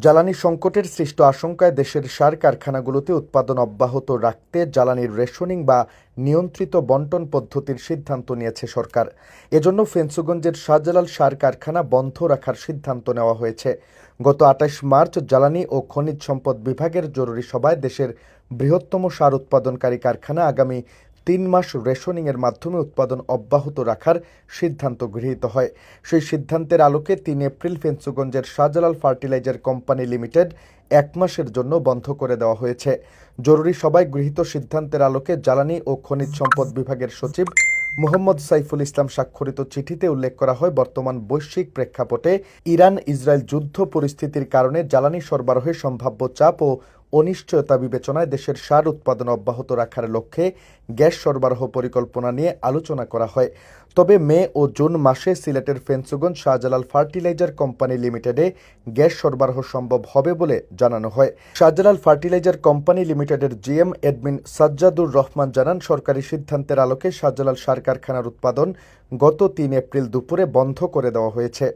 জ্বালানি সংকটের সৃষ্ট আশঙ্কায় দেশের সার কারখানাগুলোতে উৎপাদন অব্যাহত রাখতে জ্বালানির রেশনিং বা নিয়ন্ত্রিত বণ্টন পদ্ধতির সিদ্ধান্ত নিয়েছে সরকার। এজন্য ফেঞ্চুগঞ্জের শাহজালাল সার কারখানা বন্ধ রাখার সিদ্ধান্ত নেওয়া হয়েছে। গত ২৮ মার্চ জ্বালানি ও খনিজ সম্পদ বিভাগের জরুরি সভায় দেশের বৃহত্তম সার উৎপাদনকারী কারখানা আগামী ৩ মাস রেশনিংয়ের মাধ্যমে উৎপাদন অব্যাহত রাখার সিদ্ধান্ত গৃহীত হয়। সেই সিদ্ধান্তের আলোকে ৩ এপ্রিল ফেঞ্চুগঞ্জের শাহজালাল ফার্টিলাইজার কোম্পানি লিমিটেড ১ মাসের জন্য বন্ধ করে দেওয়া হয়েছে। জরুরি সভায় গৃহীত সিদ্ধান্তের আলোকে জ্বালানি ও খনিজ সম্পদ বিভাগের সচিব মোহাম্মদ সাইফুল ইসলাম স্বাক্ষরিত চিঠিতে উল্লেখ করা হয়, বর্তমান বৈশ্বিক প্রেক্ষাপটে ইরান ইসরায়েল যুদ্ধ পরিস্থিতির কারণে জ্বালানি সরবরাহে সম্ভাব্য চাপ ও অনিশ্চয়তা বিবেচনায় দেশের সার উৎপাদন অব্যাহত রাখার লক্ষ্যে গ্যাস সরবরাহ পরিকল্পনা নিয়ে আলোচনা করা হয়। তবে মে ও জুন মাসে সিলেটের ফেঞ্চুগঞ্জ শাহজালাল ফার্টিলাইজার কোম্পানি লিমিটেডে গ্যাস সরবরাহ সম্ভব হবে বলে জানানো হয়। শাহজালাল ফার্টিলাইজার কোম্পানি লিমিটেডের জিএম এডমিন সাজ্জাদুর রহমান জানান, সরকারি সিদ্ধান্তের আলোকে শাহজালাল সার কারখানার উৎপাদন গত ৩ এপ্রিল দুপুরে বন্ধ করে দেওয়া হয়েছে।